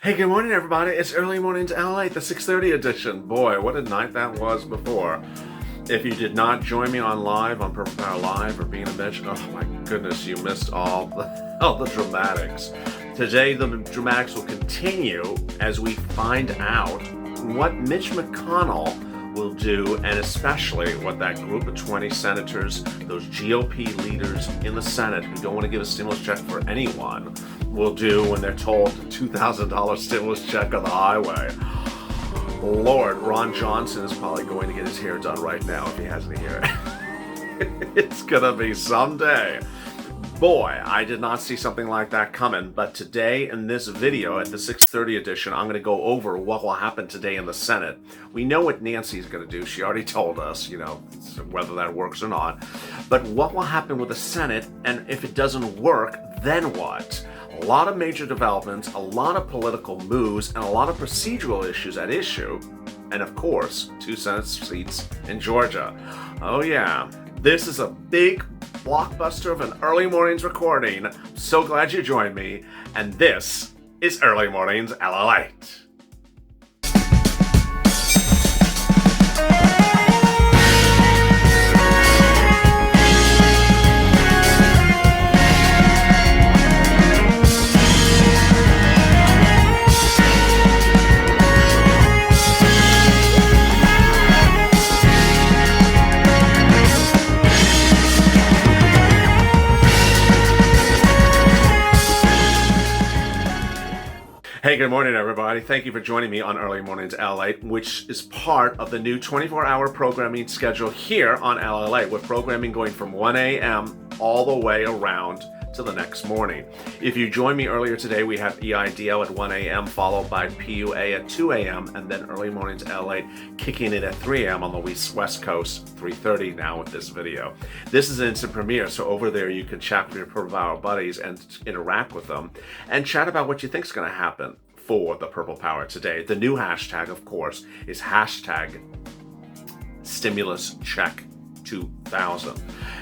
Hey, good morning, everybody. It's early mornings LALATE, the 6:30 edition. Boy, what a night that was before. If you did not join me on live, on Purple Power Live, or Being a Bitch, oh my goodness, you missed all the dramatics. Today, the dramatics will continue as we find out what Mitch McConnell will do, and especially what that group of 20 senators, those GOP leaders in the Senate who don't want to give a stimulus check for anyone, will do when they're told a $2,000 stimulus check on the highway. Lord, Ron Johnson is probably going to get his hair done right now if he hasn't here. It's gonna be someday. Boy, I did not see something like that coming, but today in this video at the 6:30 edition, I'm going to go over what will happen today in the Senate. We know what Nancy's going to do. She already told us, whether that works or not. But what will happen with the Senate, and if it doesn't work, then what? A lot of major developments, a lot of political moves, and a lot of procedural issues at issue. And of course, 2 Senate seats in Georgia. Oh yeah, this is a big blockbuster of an early mornings recording. I'm so glad you joined me, and this is Early Mornings LALATE. Hey, good morning, everybody. Thank you for joining me on Early Mornings LALATE, which is part of the new 24-hour programming schedule here on LALATE, with programming going from 1 a.m. all the way around to the next morning. If you joined me earlier today, we have EIDL at 1 a.m., followed by FPUC at 2 a.m., and then Early Mornings LALATE kicking in at 3 a.m. on the West Coast, 3:30 now with this video. This is an instant premiere, so over there you can chat with your Purple Power buddies and interact with them and chat about what you think is going to happen for the Purple Power today. The new hashtag, of course, is hashtag stimulus check 2000.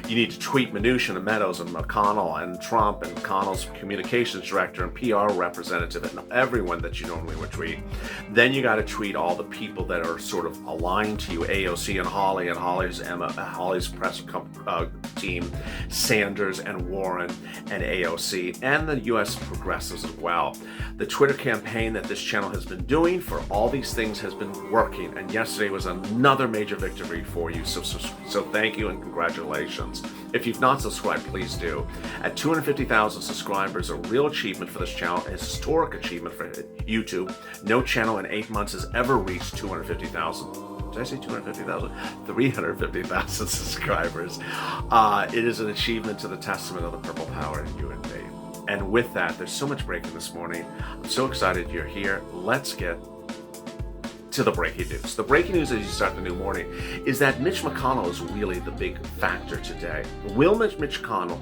You need to tweet Mnuchin and Meadows and McConnell and Trump and McConnell's communications director and PR representative and everyone that you normally would tweet. Then you got to tweet all the people that are sort of aligned to you, AOC and Holly and Holly's press team, Sanders and Warren and AOC, and the U.S. progressives as well. The Twitter campaign that this channel has been doing for all these things has been working, and yesterday was another major victory for you. So thank you and congratulations. If you've not subscribed, please do. At 250,000 subscribers, a real achievement for this channel, a historic achievement for YouTube. No channel in 8 months has ever reached 250,000. Did I say 250,000? 350,000 subscribers. It is an achievement to the testament of the Purple Power in you and me. And with that, there's so much breaking this morning. I'm so excited you're here. Let's get to the breaking news. The breaking news as you start the new morning is that Mitch McConnell is really the big factor today. Will Mitch McConnell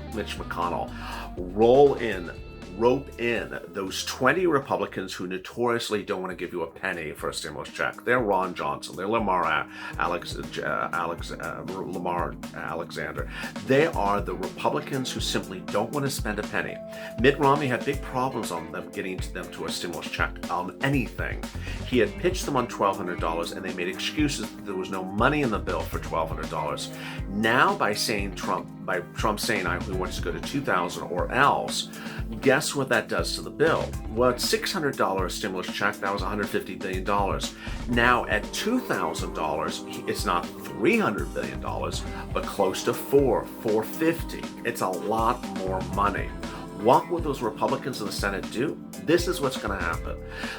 rope in those 20 Republicans who notoriously don't want to give you a penny for a stimulus check? They're Ron Johnson, they're Lamar Alexander. They are the Republicans who simply don't want to spend a penny. Mitt Romney had big problems on them getting them to a stimulus check on anything. He had pitched them on $1,200 and they made excuses that there was no money in the bill for $1,200. Now by Trump saying he wants to go to $2,000 or else, guess what that does to the bill? Well, at $600 stimulus check, that was $150 billion. Now at $2,000, it's not $300 billion, but close to $450. It's a lot more money. What will those Republicans in the Senate do? This is what's going to happen.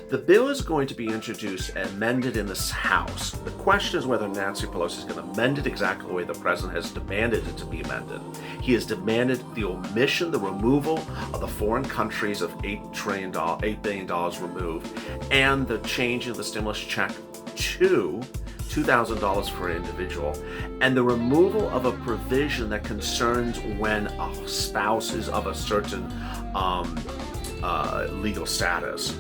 The bill is going to be introduced and amended in this House. The question is whether Nancy Pelosi is going to amend it exactly the way the president has demanded it to be amended. He has demanded the omission, the removal of the foreign countries of $8 billion removed, and the change in the stimulus check to $2,000 per individual, and the removal of a provision that concerns when a spouse is of a certain legal status.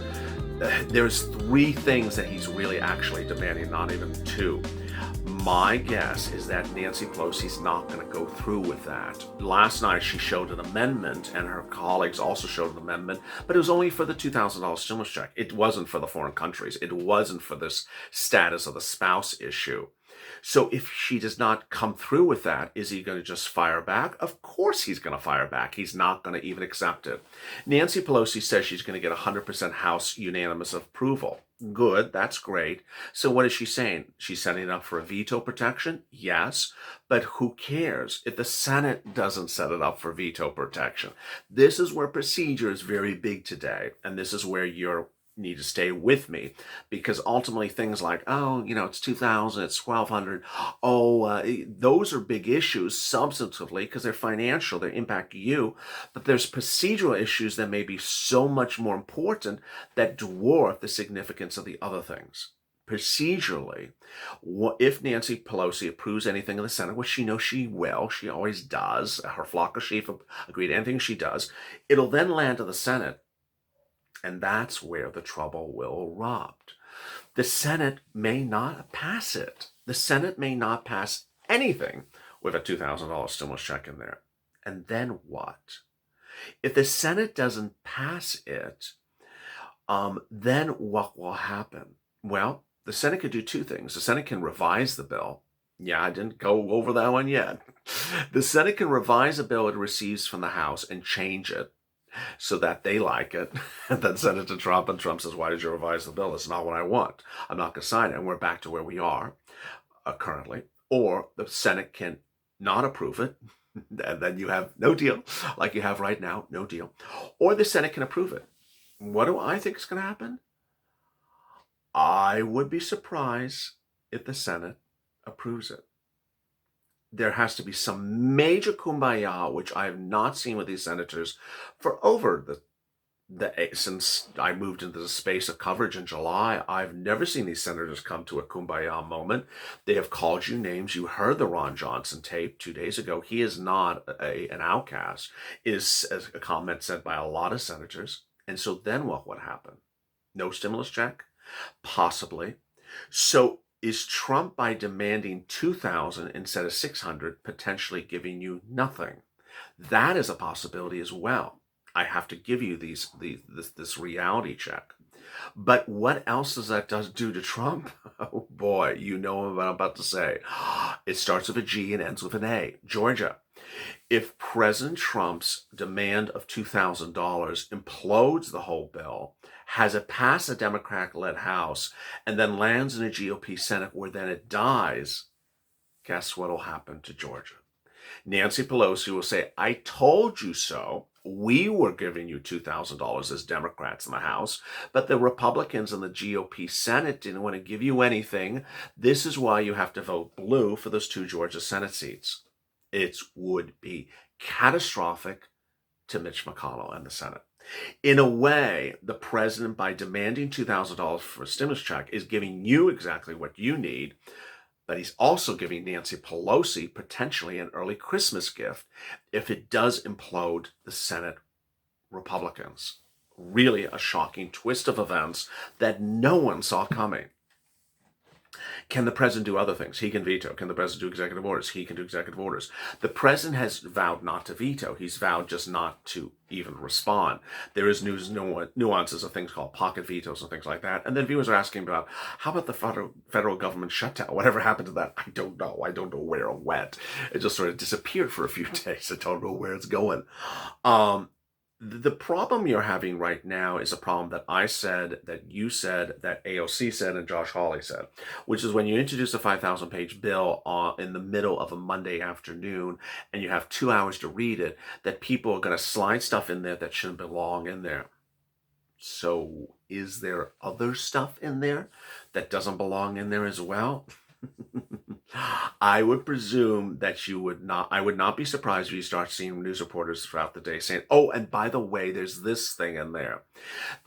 There's 3 things that he's really actually demanding, not even 2. My guess is that Nancy Pelosi's not going to go through with that. Last night she showed an amendment, and her colleagues also showed an amendment, but it was only for the $2,000 stimulus check. It wasn't for the foreign countries. It wasn't for this status of the spouse issue. So if she does not come through with that, is he going to just fire back? Of course he's going to fire back. He's not going to even accept it. Nancy Pelosi says she's going to get 100% House unanimous approval. Good, that's great. So what is she saying? She's setting it up for a veto protection? Yes, but who cares if the Senate doesn't set it up for veto protection? This is where procedure is very big today, and this is where you need to stay with me, because ultimately things like, oh, it's 2,000, it's 1,200, those are big issues substantively because they're financial, they impact you, but there's procedural issues that may be so much more important that dwarf the significance of the other things. Procedurally, if Nancy Pelosi approves anything in the Senate, which she knows she will, she always does, her flock of sheep agree to anything she does, it'll then land to the Senate. And that's where the trouble will erupt. The Senate may not pass it. The Senate may not pass anything with a $2,000 stimulus check in there. And then what? If the Senate doesn't pass it, then what will happen? Well, the Senate could do two things. The Senate can revise the bill. Yeah, I didn't go over that one yet. The Senate can revise a bill it receives from the House and change it so that they like it, and then send it to Trump, and Trump says, why did you revise the bill? It's not what I want. I'm not going to sign it, and we're back to where we are currently. Or the Senate can not approve it, and then you have no deal, like you have right now, no deal. Or the Senate can approve it. What do I think is going to happen? I would be surprised if the Senate approves it. There has to be some major kumbaya, which I have not seen with these senators for over since I moved into the space of coverage in July. I've never seen these senators come to a kumbaya moment. They have called you names. You heard the Ron Johnson tape 2 days ago. He is not an outcast, is a comment said by a lot of senators. And so then what would happen? No stimulus check? Possibly. So is Trump, by demanding 2,000 instead of 600, potentially giving you nothing? That is a possibility as well. I have to give you this reality check. But what else does that do to Trump? Oh boy, you know what I'm about to say. It starts with a G and ends with an A. Georgia. If President Trump's demand of $2,000 implodes the whole bill, has it pass a Democrat-led House, and then lands in a GOP Senate where then it dies, guess what will happen to Georgia? Nancy Pelosi will say, I told you so. We were giving you $2,000 as Democrats in the House, but the Republicans in the GOP Senate didn't want to give you anything. This is why you have to vote blue for those 2 Georgia Senate seats. It would be catastrophic to Mitch McConnell and the Senate. In a way, the president, by demanding $2,000 for a stimulus check, is giving you exactly what you need, but he's also giving Nancy Pelosi potentially an early Christmas gift if it does implode the Senate Republicans. Really a shocking twist of events that no one saw coming. Can the president do other things? He can veto. Can the president do executive orders? He can do executive orders. The president has vowed not to veto. He's vowed just not to even respond. There is nuances of things called pocket vetoes and things like that. And then viewers are asking about, how about the federal government shutdown? Whatever happened to that? I don't know. I don't know where it went. It just sort of disappeared for a few days. I don't know where it's going. The problem you're having right now is a problem that I said, that you said, that AOC said, and Josh Hawley said, which is when you introduce a 5,000-page bill in the middle of a Monday afternoon and you have 2 hours to read it, that people are going to slide stuff in there that shouldn't belong in there. So is there other stuff in there that doesn't belong in there as well? I would presume that you would not. I would not be surprised if you start seeing news reporters throughout the day saying, oh, and by the way, there's this thing in there.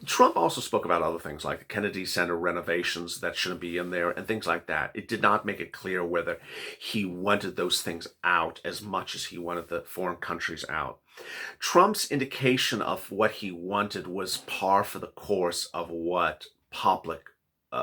Trump also spoke about other things like the Kennedy Center renovations that shouldn't be in there and things like that. It did not make it clear whether he wanted those things out as much as he wanted the foreign countries out. Trump's indication of what he wanted was par for the course of what public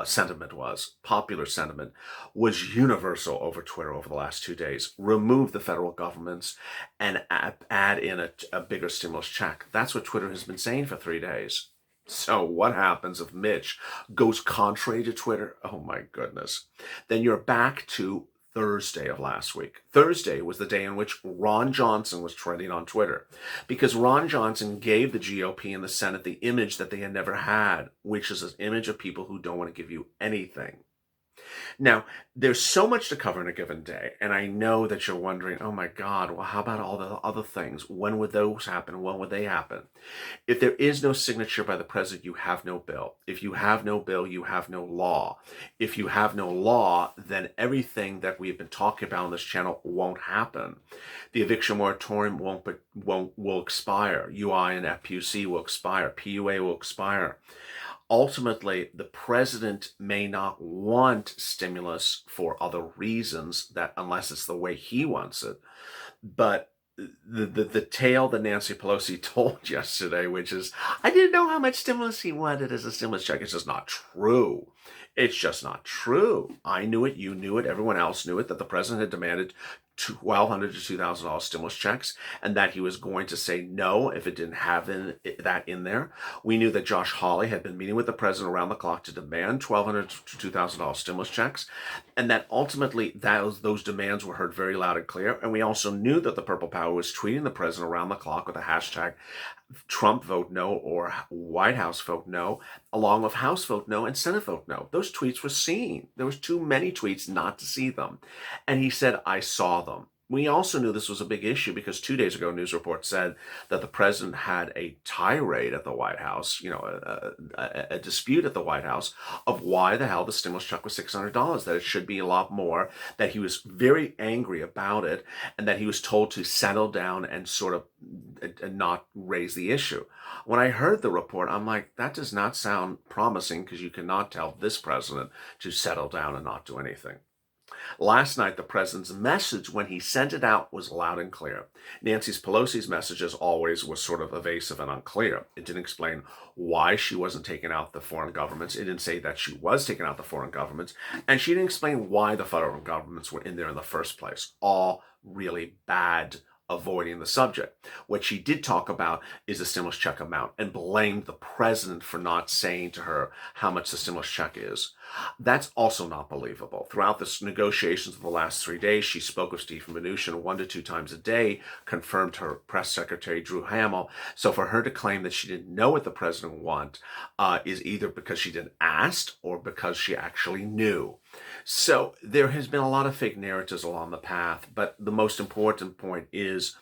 sentiment was, popular sentiment, was universal over Twitter over the last 2 days. Remove the federal governments and add in a bigger stimulus check. That's what Twitter has been saying for 3 days. So what happens if Mitch goes contrary to Twitter? Oh my goodness. Then you're back to Thursday of last week. Thursday was the day in which Ron Johnson was trending on Twitter because Ron Johnson gave the GOP and the Senate the image that they had never had, which is an image of people who don't want to give you anything. Now, there's so much to cover in a given day, and I know that you're wondering, oh my God, well, how about all the other things? When would those happen? When would they happen? If there is no signature by the president, you have no bill. If you have no bill, you have no law. If you have no law, then everything that we've been talking about on this channel won't happen. The eviction moratorium will expire. UI and FPUC will expire. PUA will expire. Ultimately, the president may not want stimulus for other reasons, that unless it's the way he wants it. But the tale that Nancy Pelosi told yesterday, which is, I didn't know how much stimulus he wanted as a stimulus check, it's just not true. It's just not true. I knew it, you knew it, everyone else knew it, that the president had demanded $1,200 to $2,000 stimulus checks, and that he was going to say no if it didn't have that in there. We knew that Josh Hawley had been meeting with the president around the clock to demand $1,200 to $2,000 stimulus checks, and that ultimately those demands were heard very loud and clear. And we also knew that the Purple Power was tweeting the president around the clock with the hashtag Trump vote no or White House vote no, along with House vote no and Senate vote no. Those tweets were seen. There was too many tweets not to see them. And he said, I saw them. We also knew this was a big issue because 2 days ago, news reports said that the president had a tirade at the White House, a dispute at the White House of why the hell the stimulus check was $600, that it should be a lot more, that he was very angry about it, and that he was told to settle down and sort of not raise the issue. When I heard the report, I'm like, that does not sound promising because you cannot tell this president to settle down and not do anything. Last night, the president's message, when he sent it out, was loud and clear. Nancy Pelosi's message, as always, was sort of evasive and unclear. It didn't explain why she wasn't taking out the foreign governments. It didn't say that she was taking out the foreign governments. And she didn't explain why the federal governments were in there in the first place. All really bad avoiding the subject. What she did talk about is the stimulus check amount and blamed the president for not saying to her how much the stimulus check is. That's also not believable. Throughout the negotiations of the last 3 days, she spoke with Stephen Mnuchin 1 to 2 times a day, confirmed her press secretary, Drew Hamill. So for her to claim that she didn't know what the president wanted is either because she didn't ask or because she actually knew. So there has been a lot of fake narratives along the path, but the most important point is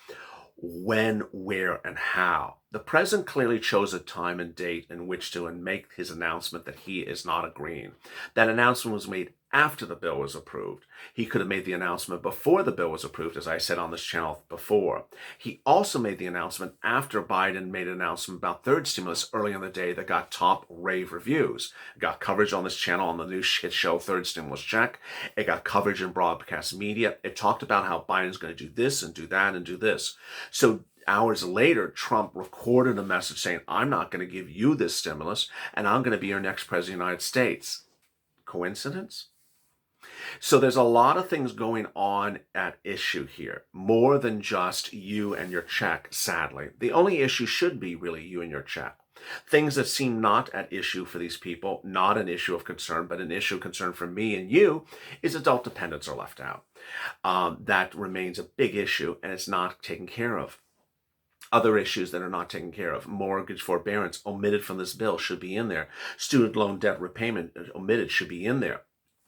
when, where, and how. The president clearly chose a time and date in which to make his announcement that he is not agreeing. That announcement was made after the bill was approved. He could have made the announcement before the bill was approved, as I said on this channel before. He also made the announcement after Biden made an announcement about third stimulus early in the day that got top rave reviews. It got coverage on this channel on the new hit show Third Stimulus Check. It got coverage in broadcast media. It talked about how Biden's going to do this and do that and do this. So hours later, Trump recorded a message saying, I'm not going to give you this stimulus, and I'm going to be your next president of the United States. Coincidence? So there's a lot of things going on at issue here, more than just you and your check, sadly. The only issue should be really you and your check. Things that seem not at issue for these people, not an issue of concern, but an issue of concern for me and you, is adult dependents are left out. That remains a big issue, and it's not taken care of. Other issues that are not taken care of. Mortgage forbearance omitted from this bill should be in there. Student loan debt repayment omitted should be in there.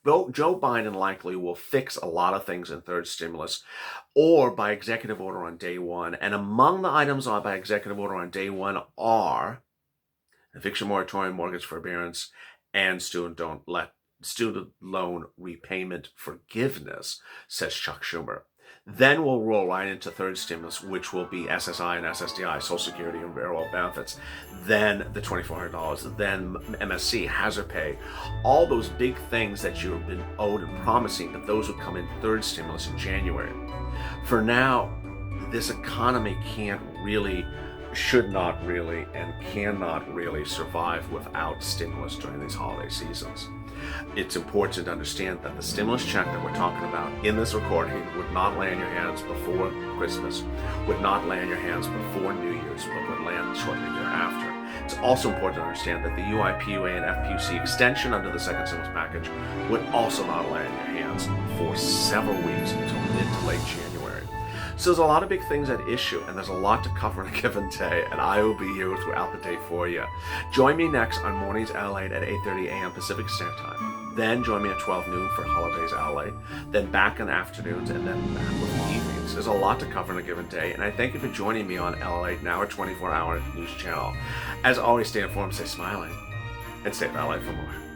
Joe Biden likely will fix a lot of things in third stimulus or by executive order on day one. And among the items by executive order on day one are eviction moratorium, mortgage forbearance, and student loan repayment forgiveness, says Chuck Schumer. Then we'll roll right into third stimulus, which will be SSI and SSDI, Social Security and payroll benefits, then the $2,400, then MSC, hazard pay, all those big things that you've been owed and promising that those would come in third stimulus in January. For now, this economy can't really should not really and cannot really survive without stimulus during these holiday seasons. It's important to understand that the stimulus check that we're talking about in this recording would not land in your hands before Christmas, would not land in your hands before New Year's, but would land shortly thereafter. It's also important to understand that the EIDL and FPUC extension under the second stimulus package would also not land in your hands for several weeks until mid to late January. So there's a lot of big things at issue, and there's a lot to cover in a given day, and I will be here throughout the day for you. Join me next on Mornings LALATE at 8:30 a.m. Pacific Standard Time. Then join me at 12 noon for Holidays LALATE, then back in the afternoons, and then back with the evenings. There's a lot to cover in a given day, and I thank you for joining me on LALATE, now a 24-hour news channel. As always, stay informed, stay smiling, and stay LALATE for more.